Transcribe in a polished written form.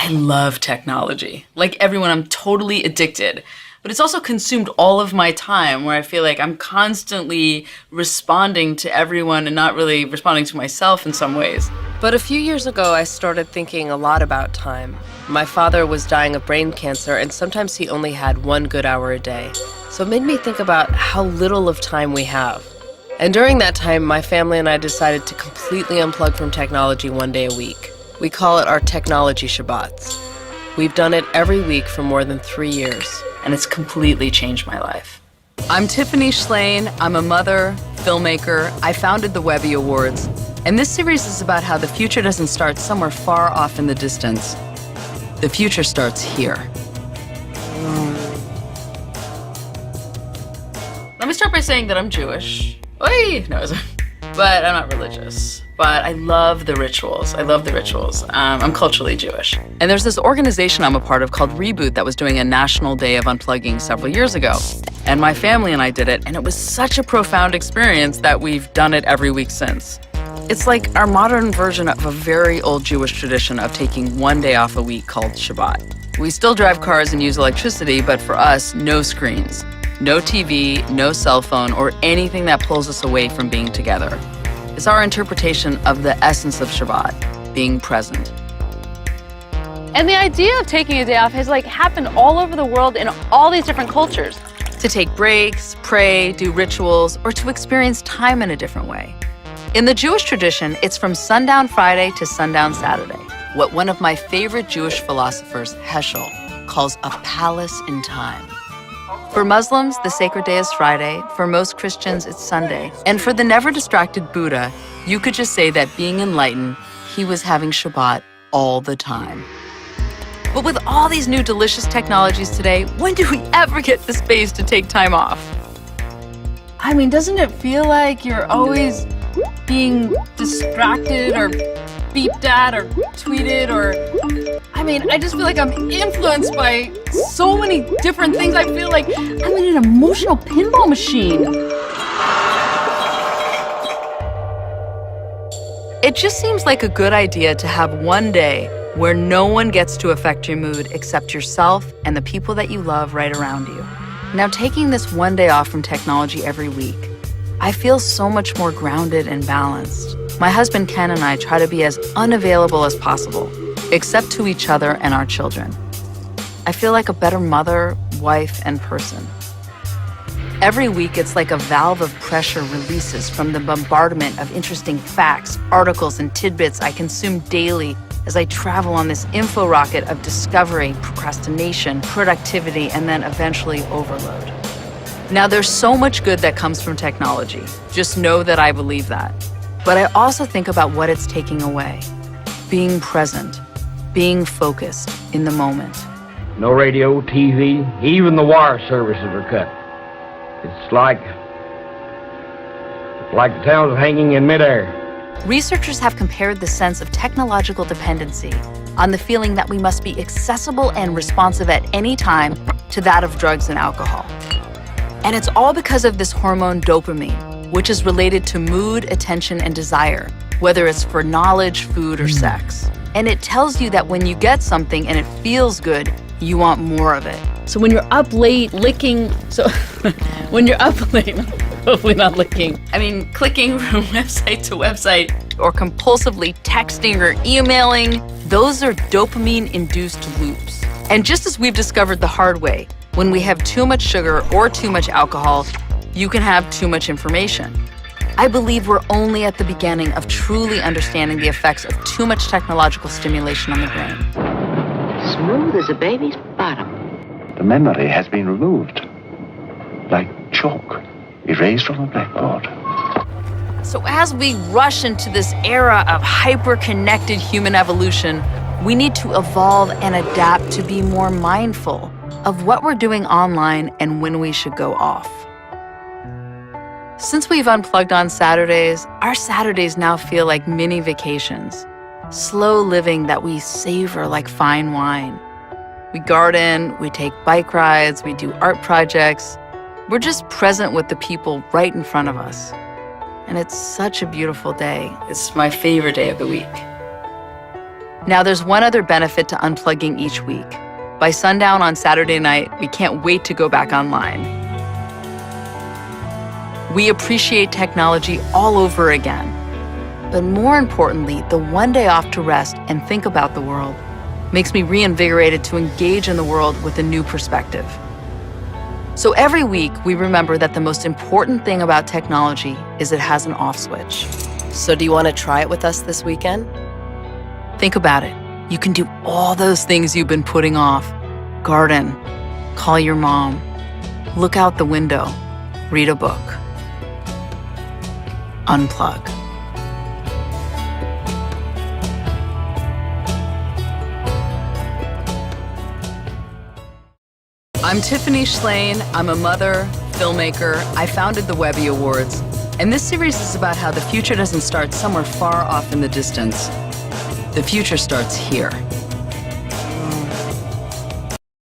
I love technology. Like everyone, I'm totally addicted. But it's also consumed all of my time where I feel like I'm constantly responding to everyone and not really responding to myself in some ways. But a few years ago, I started thinking a lot about time. My father was dying of brain cancer, and sometimes he only had 1 good hour a day. So it made me think about how little of time we have. And during that time, my family and I decided to completely unplug from technology 1 day a week. We call it our technology Shabbats. We've done it every week for more than 3 years. And it's completely changed my life. I'm Tiffany Schlane. I'm a mother, filmmaker. I founded the Webby Awards. And this series is about how the future doesn't start somewhere far off in the distance. The future starts here. Let me start by saying that I'm Jewish. Oy! No, but I'm not religious. But I love the rituals. I'm culturally Jewish. And there's this organization I'm a part of called Reboot that was doing a national day of unplugging several years ago. And my family and I did it, and it was such a profound experience that we've done it every week since. It's like our modern version of a very old Jewish tradition of taking 1 day off a week called Shabbat. We still drive cars and use electricity, but for us, no screens, no TV, no cell phone, or anything that pulls us away from being together. It's our interpretation of the essence of Shabbat, being present. And the idea of taking a day off has happened all over the world in all these different cultures. To take breaks, pray, do rituals, or to experience time in a different way. In the Jewish tradition, it's from sundown Friday to sundown Saturday, what one of my favorite Jewish philosophers, Heschel, calls a palace in time. For Muslims, the sacred day is Friday. For most Christians, it's Sunday. And for the never-distracted Buddha, you could just say that being enlightened, he was having Shabbat all the time. But with all these new delicious technologies today, when do we ever get the space to take time off? I mean, doesn't it feel like you're always being distracted or beeped at or tweeted or... I just feel like I'm influenced by so many different things. I feel like I'm in an emotional pinball machine. It just seems like a good idea to have 1 day where no one gets to affect your mood except yourself and the people that you love right around you. Now, taking this 1 day off from technology every week, I feel so much more grounded and balanced. My husband Ken and I try to be as unavailable as possible, except to each other and our children. I feel like a better mother, wife, and person. Every week, it's like a valve of pressure releases from the bombardment of interesting facts, articles, and tidbits I consume daily as I travel on this info rocket of discovery, procrastination, productivity, and then eventually overload. Now, there's so much good that comes from technology. Just know that I believe that. But I also think about what it's taking away. Being present, being focused in the moment. No radio, TV, even the wire services are cut. It's like the town's hanging in midair. Researchers have compared the sense of technological dependency on the feeling that we must be accessible and responsive at any time to that of drugs and alcohol. And it's all because of this hormone dopamine, which is related to mood, attention, and desire, whether it's for knowledge, food, or sex. And it tells you that when you get something and it feels good, you want more of it. So when you're up late licking, when you're up late, hopefully not licking, clicking from website to website, or compulsively texting or emailing, those are dopamine-induced loops. And just as we've discovered the hard way, when we have too much sugar or too much alcohol, you can have too much information. I believe we're only at the beginning of truly understanding the effects of too much technological stimulation on the brain. Smooth as a baby's bottom. The memory has been removed, like chalk erased from a blackboard. So as we rush into this era of hyper-connected human evolution, we need to evolve and adapt to be more mindful of what we're doing online and when we should go off. Since we've unplugged on Saturdays, our Saturdays now feel like mini vacations, slow living that we savor like fine wine. We garden, we take bike rides, we do art projects. We're just present with the people right in front of us. And it's such a beautiful day. It's my favorite day of the week. Now, there's one other benefit to unplugging each week. By sundown on Saturday night, we can't wait to go back online. We appreciate technology all over again. But more importantly, the one day off to rest and think about the world makes me reinvigorated to engage in the world with a new perspective. So every week, we remember that the most important thing about technology is it has an off switch. So do you want to try it with us this weekend? Think about it. You can do all those things you've been putting off. Garden, call your mom, look out the window, read a book. Unplug. I'm Tiffany Schlane. I'm a mother, filmmaker. I founded the Webby Awards. And this series is about how the future doesn't start somewhere far off in the distance. The future starts here.